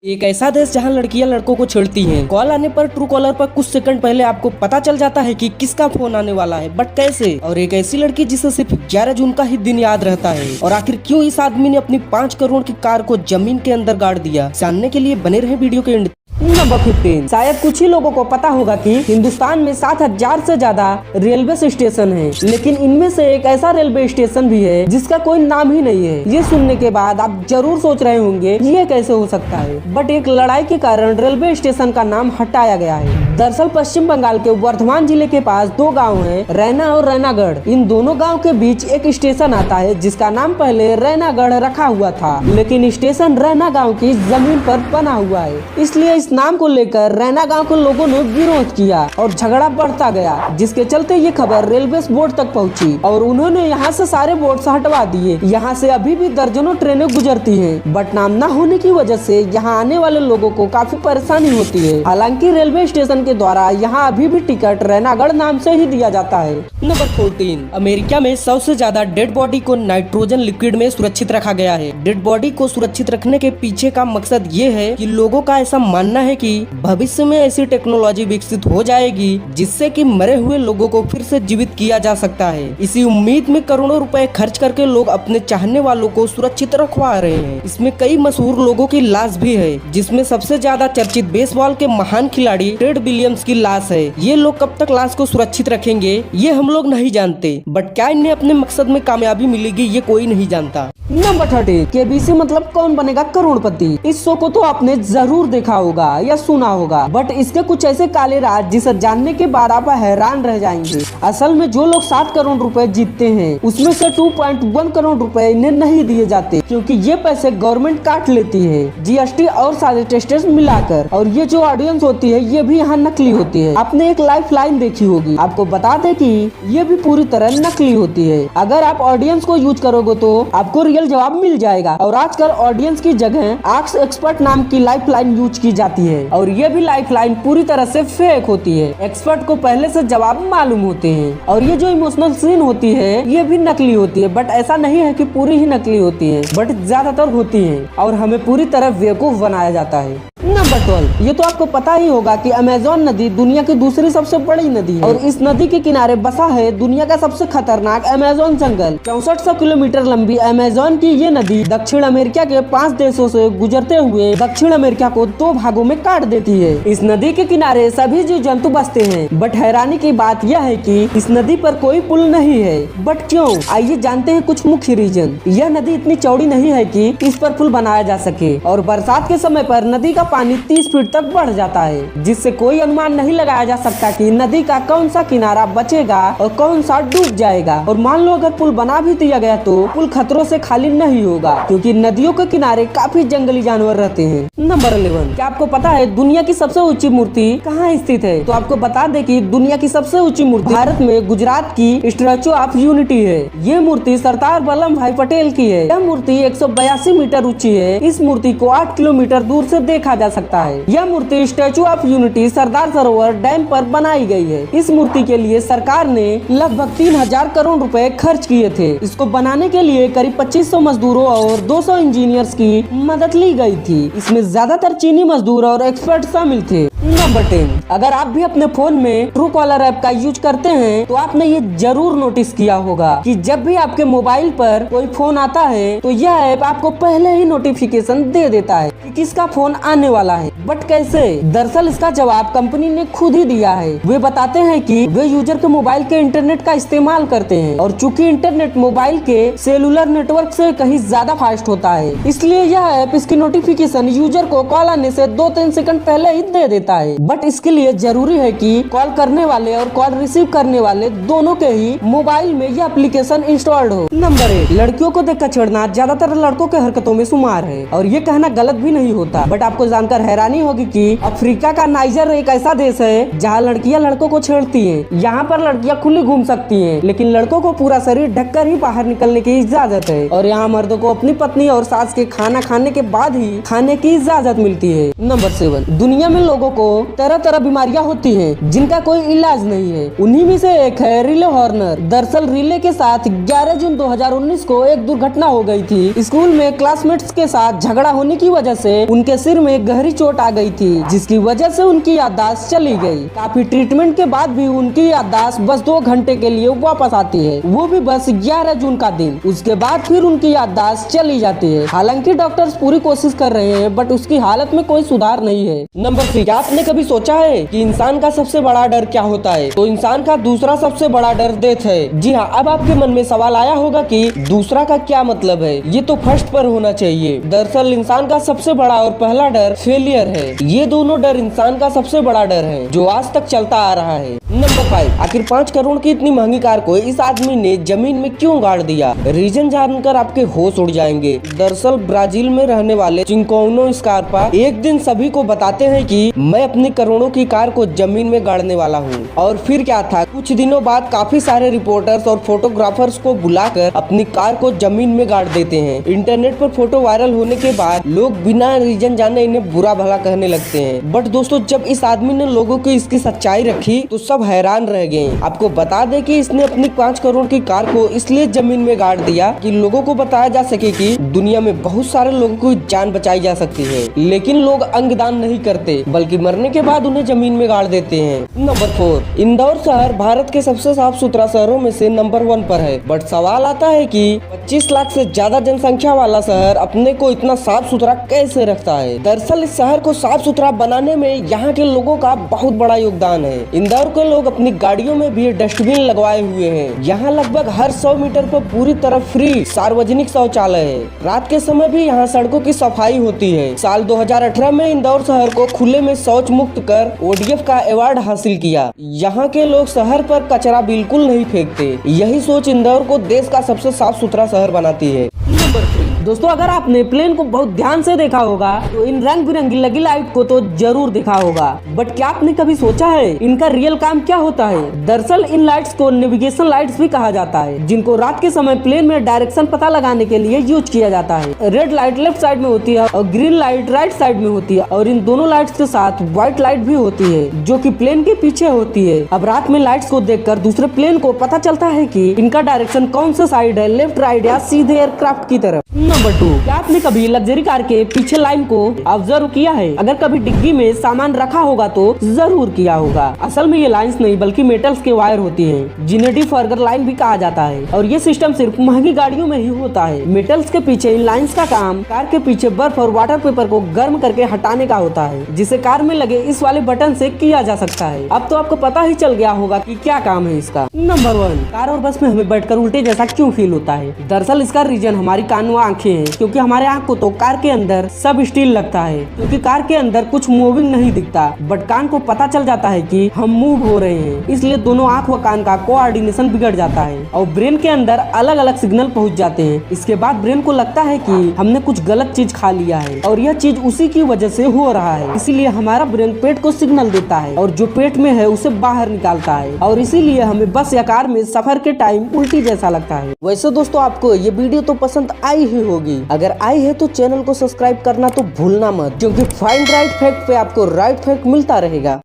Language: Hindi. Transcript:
एक ऐसा देश जहां लड़कियां लड़कों को छेड़ती हैं। कॉल आने पर ट्रू कॉलर पर कुछ सेकंड पहले आपको पता चल जाता है कि किसका फोन आने वाला है, बट कैसे। और एक ऐसी लड़की जिसे सिर्फ 11 जून का ही दिन याद रहता है। और आखिर क्यों इस आदमी ने अपनी 5 करोड़ की कार को जमीन के अंदर गाड़ दिया, जानने के लिए बने रहे वीडियो के एंड। नंबर 15। शायद कुछ ही लोगों को पता होगा कि हिंदुस्तान में 7,000 से ज्यादा रेलवे स्टेशन हैं, लेकिन इनमें से एक ऐसा रेलवे स्टेशन भी है जिसका कोई नाम ही नहीं है। ये सुनने के बाद आप जरूर सोच रहे होंगे ये कैसे हो सकता है, बट एक लड़ाई के कारण रेलवे स्टेशन का नाम हटाया गया है। दरअसल पश्चिम बंगाल के वर्धमान जिले के पास 2 गाँव है, रैना और रैनागढ़। इन दोनों गाँव के बीच एक स्टेशन आता है जिसका नाम पहले रैनागढ़ रखा हुआ था, लेकिन स्टेशन रैना गाँव की जमीन पर बना हुआ है, इसलिए इस नाम को लेकर रैना गांव के लोगों ने विरोध किया और झगड़ा बढ़ता गया, जिसके चलते ये खबर रेलवे बोर्ड तक पहुंची और उन्होंने यहां से सारे बोर्ड हटवा दिए। यहां से अभी भी दर्जनों ट्रेनें गुजरती हैं, बट नाम न होने की वजह से यहां आने वाले लोगों को काफी परेशानी होती है। हालांकि रेलवे स्टेशन के द्वारा यहां अभी भी टिकट रैनागढ़ नाम से ही दिया जाता है। नंबर 14। अमेरिका में 100 से ज्यादा डेड बॉडी को नाइट्रोजन लिक्विड में सुरक्षित रखा गया है। डेड बॉडी को सुरक्षित रखने के पीछे का मकसद ये है कि लोगों का ऐसा मानना है कि भविष्य में ऐसी टेक्नोलॉजी विकसित हो जाएगी जिससे कि मरे हुए लोगों को फिर से जीवित किया जा सकता है। इसी उम्मीद में करोड़ों रुपए खर्च करके लोग अपने चाहने वालों को सुरक्षित रखवा रहे हैं। इसमें कई मशहूर लोगों की लाश भी है, जिसमें सबसे ज्यादा चर्चित बेसबॉल के महान खिलाड़ी टेड विलियम्स की लाश है। ये लोग कब तक लाश को सुरक्षित रखेंगे ये हम लोग नहीं जानते, बट क्या इन्हें अपने मकसद में कामयाबी मिलेगी ये कोई नहीं जानता। नंबर 13। केबीसी मतलब कौन बनेगा करोड़पति। इस शो को तो आपने जरूर देखा होगा या सुना होगा, बट इसके कुछ ऐसे काले राज जिसे जानने के बाद आप हैरान रह जाएंगे। असल में जो लोग 7 करोड़ रुपए जीतते हैं उसमें से 2.1 करोड़ रुपए इन्हें नहीं दिए जाते, क्योंकि ये पैसे गवर्नमेंट काट लेती है, जीएसटी और सारे टेस्टेस मिलाकर। और ये जो ऑडियंस होती है ये भी यहाँ नकली होती है। आपने एक लाइफ लाइन देखी होगी, आपको बता दे कि ये भी पूरी तरह नकली होती है। अगर आप ऑडियंस को यूज करोगे तो आपको रियल जवाब मिल जाएगा। और आजकल ऑडियंस की जगह आस्क एक्सपर्ट नाम की लाइफ लाइन यूज की जाती है, और ये भी लाइफ लाइन पूरी तरह से फेक होती है। एक्सपर्ट को पहले से जवाब मालूम होते हैं। और ये जो इमोशनल सीन होती है ये भी नकली होती है, बट ऐसा नहीं है कि पूरी ही नकली होती है, बट ज्यादातर होती है और हमें पूरी तरह बेवकूफ बनाया जाता है। नंबर 12। ये तो आपको पता ही होगा कि अमेज़न नदी दुनिया की दूसरी सबसे बड़ी नदी है, और इस नदी के किनारे बसा है दुनिया का सबसे खतरनाक अमेज़न जंगल। 6400 किलोमीटर लंबी अमेज़न की ये नदी दक्षिण अमेरिका के 5 देशों से गुजरते हुए दक्षिण अमेरिका को 2 भागों में काट देती है। इस नदी के किनारे सभी जीव जंतु बसते हैं, बट हैरानी की बात यह है कि इस नदी पर कोई पुल नहीं है। बट क्यों, आइए जानते हैं कुछ मुख्य रीजन। यह नदी इतनी चौड़ी नहीं है कि इस पर पुल बनाया जा सके, और बरसात के समय पर नदी का पानी 30 फीट तक बढ़ जाता है, जिससे कोई अनुमान नहीं लगाया जा सकता कि नदी का कौन सा किनारा बचेगा और कौन सा डूब जाएगा। और मान लो अगर पुल बना भी दिया गया तो पुल खतरों से खाली नहीं होगा, क्योंकि नदियों के किनारे काफी जंगली जानवर रहते हैं। नंबर 11। क्या आपको पता है दुनिया की सबसे ऊंची मूर्ति कहाँ स्थित है? तो आपको बता दें कि दुनिया की सबसे ऊंची मूर्ति भारत में गुजरात की स्टैचू ऑफ यूनिटी है। ये मूर्ति सरदार वल्लभ भाई पटेल की है। यह मूर्ति 182 मीटर ऊंची है। इस मूर्ति को 8 किलोमीटर दूर से देखा जा सकता है। यह मूर्ति statue of unity Sardar Sarovar dam पर बनाई गई है। इस मूर्ति के लिए सरकार ने लगभग 3000 करोड़ रुपए खर्च किए थे। इसको बनाने के लिए करीब 2500 मजदूरों और 200 इंजीनियर्स की मदद ली गई थी। इसमें ज्यादातर चीनी मजदूर और एक्सपर्ट शामिल थे। नंबर 10। अगर आप भी अपने फोन में ट्रू कॉलर ऐप का यूज करते हैं तो आपने ये जरूर नोटिस किया होगा कि जब भी आपके मोबाइल पर कोई फोन आता है तो यह ऐप आपको पहले ही नोटिफिकेशन दे देता है कि किसका फोन आने वाला है। बट कैसे? दरअसल इसका जवाब कंपनी ने खुद ही दिया है। वे बताते हैं कि वे यूजर के मोबाइल के इंटरनेट का इस्तेमाल करते हैं, और चूंकि इंटरनेट मोबाइल के सेलुलर नेटवर्क से कहीं ज्यादा फास्ट होता है, इसलिए यह ऐप इसकी नोटिफिकेशन यूजर को कॉल आने से 2-3 सेकंड पहले ही दे देता है। बट इसके लिए जरूरी है कि कॉल करने वाले और कॉल रिसीव करने वाले दोनों के ही मोबाइल में यह एप्लीकेशन इंस्टॉल्ड हो। नंबर 1। लड़कियों को देखकर छेड़ना ज्यादातर लड़कों के हरकतों में शुमार है, और ये कहना गलत भी नहीं होता। बट आपको जानकर हैरानी होगी कि अफ्रीका का नाइजर एक ऐसा देश है जहाँ लड़कियाँ लड़कों को छेड़ती हैं। यहाँ पर लड़कियाँ खुली घूम सकती हैं, लेकिन लड़कों को पूरा शरीर ढककर ही बाहर निकलने की इजाजत है। और यहाँ मर्दों को अपनी पत्नी और सास के खाना खाने के बाद ही खाने की इजाजत मिलती है। नंबर 7। दुनिया में लोगों को को तरह तरह बीमारियां होती हैं जिनका कोई इलाज नहीं है। उन्हीं में से एक है रिले हॉर्नर। दरअसल रिले के साथ 11 जून 2019 को एक दुर्घटना हो गई थी। स्कूल में क्लासमेट्स के साथ झगड़ा होने की वजह से उनके सिर में गहरी चोट आ गई थी, जिसकी वजह से उनकी याददाश्त चली गई। काफी ट्रीटमेंट के बाद भी उनकी याददाश्त बस 2 घंटे के लिए वापस आती है, वो भी बस 11 जून का दिन। उसके बाद फिर उनकी याददाश्त चली जाती है। हालांकि डॉक्टर्स पूरी कोशिश कर रहे हैं बट उसकी हालत में कोई सुधार नहीं है। नंबर 3, क्या आपने कभी सोचा है कि इंसान का सबसे बड़ा डर क्या होता है? तो इंसान का दूसरा सबसे बड़ा डर डेथ है। जी हाँ, अब आपके मन में सवाल आया होगा कि दूसरा का क्या मतलब है? ये तो फर्स्ट पर होना चाहिए। दरअसल इंसान का सबसे बड़ा और पहला डर फेलियर है। ये दोनों डर इंसान का सबसे बड़ा डर है जो आज तक चलता आ रहा है। नंबर 5, आखिर 5 करोड़ की इतनी महंगी कार को इस आदमी ने जमीन में क्यों गाड़ दिया? रीजन जानकर आपके होश उड़ जाएंगे। दरअसल ब्राजील में रहने वाले चिंकोनो स्कार्पा एक दिन सभी को बताते हैं कि मैं अपनी करोड़ों की कार को जमीन में गाड़ने वाला हूँ। और फिर क्या था, कुछ दिनों बाद काफी सारे रिपोर्टर्स और फोटोग्राफर्स को बुलाकर अपनी कार को जमीन में गाड़ देते हैं। इंटरनेट पर फोटो वायरल होने के बाद लोग बिना रीजन जाने इन्हें बुरा भला कहने लगते हैं। बट दोस्तों, जब इस आदमी ने लोगों को इसकी सच्चाई रखी तो सब हैरान रह गए। आपको बता दे कि इसने अपनी 5 करोड़ की कार को इसलिए जमीन में गाड़ दिया कि लोगों को बताया जा सके कि दुनिया में बहुत सारे लोगों की जान बचाई जा सकती है, लेकिन लोग अंगदान नहीं करते बल्कि मरने के बाद उन्हें जमीन में गाड़ देते हैं। नंबर 4, इंदौर शहर भारत के सबसे साफ सुथरा शहरों में से नंबर 1 पर है। बट सवाल आता है कि 25 लाख से ज्यादा जनसंख्या वाला शहर अपने को इतना साफ सुथरा कैसे रखता है? दरअसल इस शहर को साफ सुथरा बनाने में यहाँ के लोगों का बहुत बड़ा योगदान है। इंदौर के लोग अपनी गाड़ियों में भी डस्टबिन लगवाए हुए हैं। यहाँ लगभग हर 100 मीटर पर पूरी तरह फ्री सार्वजनिक शौचालय है। रात के समय भी यहाँ सड़कों की सफाई होती है। साल 2018 में इंदौर शहर को खुले में शौच मुक्त कर ODF का अवार्ड हासिल किया। यहाँ के लोग शहर पर कचरा बिल्कुल नहीं फेंकते। यही सोच इंदौर को देश का सबसे साफ सुथरा शहर बनाती है। नंबर 3, दोस्तों अगर आपने प्लेन को बहुत ध्यान से देखा होगा तो इन रंग बिरंगी लगी लाइट को तो जरूर देखा होगा। बट क्या आपने कभी सोचा है इनका रियल काम क्या होता है? दरअसल इन लाइट्स को नेविगेशन लाइट्स भी कहा जाता है, जिनको रात के समय प्लेन में डायरेक्शन पता लगाने के लिए यूज किया जाता है। रेड लाइट लेफ्ट साइड में होती है और ग्रीन लाइट राइट साइड में होती है, और इन दोनों लाइट्स के साथ व्हाइट लाइट भी होती है जो कि प्लेन के पीछे होती है। अब रात में लाइट्स को देखकर दूसरे प्लेन को पता चलता है कि इनका डायरेक्शन कौन सा साइड है, लेफ्ट राइट या सीधे एयरक्राफ्ट की तरफ। नंबर 2, क्या आपने कभी लग्जरी कार के पीछे लाइन को ऑब्जर्व किया है? अगर कभी डिग्गी में सामान रखा होगा तो जरूर किया होगा। असल में ये लाइंस नहीं बल्कि मेटल्स के वायर होती हैं, जिन्हें डिफर्गर लाइन भी कहा जाता है। और ये सिस्टम सिर्फ महंगी गाड़ियों में ही होता है। मेटल्स के पीछे इन लाइंस का काम कार के पीछे बर्फ और वाटर पेपर को गर्म करके हटाने का होता है, जिसे कार में लगे इस वाले बटन से किया जा सकता है। अब तो आपको पता ही चल गया होगा कि क्या काम है इसका। नंबर 1, कार और बस में हमें बैठकर उल्टे जैसा क्यों फील होता है? दरअसल इसका रीजन हमारी कान व आंखें हैं, क्योंकि हमारे आंख को तो कार के अंदर सब स्टील लगता है, क्योंकि कार के अंदर कुछ मूविंग नहीं दिखता, बट कान को पता चल जाता है कि हम मूव हो रहे हैं। इसलिए दोनों आंख व कान का कोऑर्डिनेशन बिगड़ जाता है और ब्रेन के अंदर अलग अलग सिग्नल पहुंच जाते हैं। इसके बाद ब्रेन को लगता है कि हमने कुछ गलत चीज खा लिया है और यह चीज उसी की वजह से हो रहा है। इसीलिए हमारा ब्रेन पेट को सिग्नल देता है और जो पेट में है उसे बाहर निकालता है, और इसीलिए हमें बस या कार में सफर के टाइम उल्टी जैसा लगता है। वैसे दोस्तों, आपको ये वीडियो तो पसंद आई ही होगी। अगर आई है तो चैनल को सब्सक्राइब करना तो भूलना मत, क्योंकि फाइंड राइट फैक्ट पे आपको राइट फैक्ट मिलता रहेगा।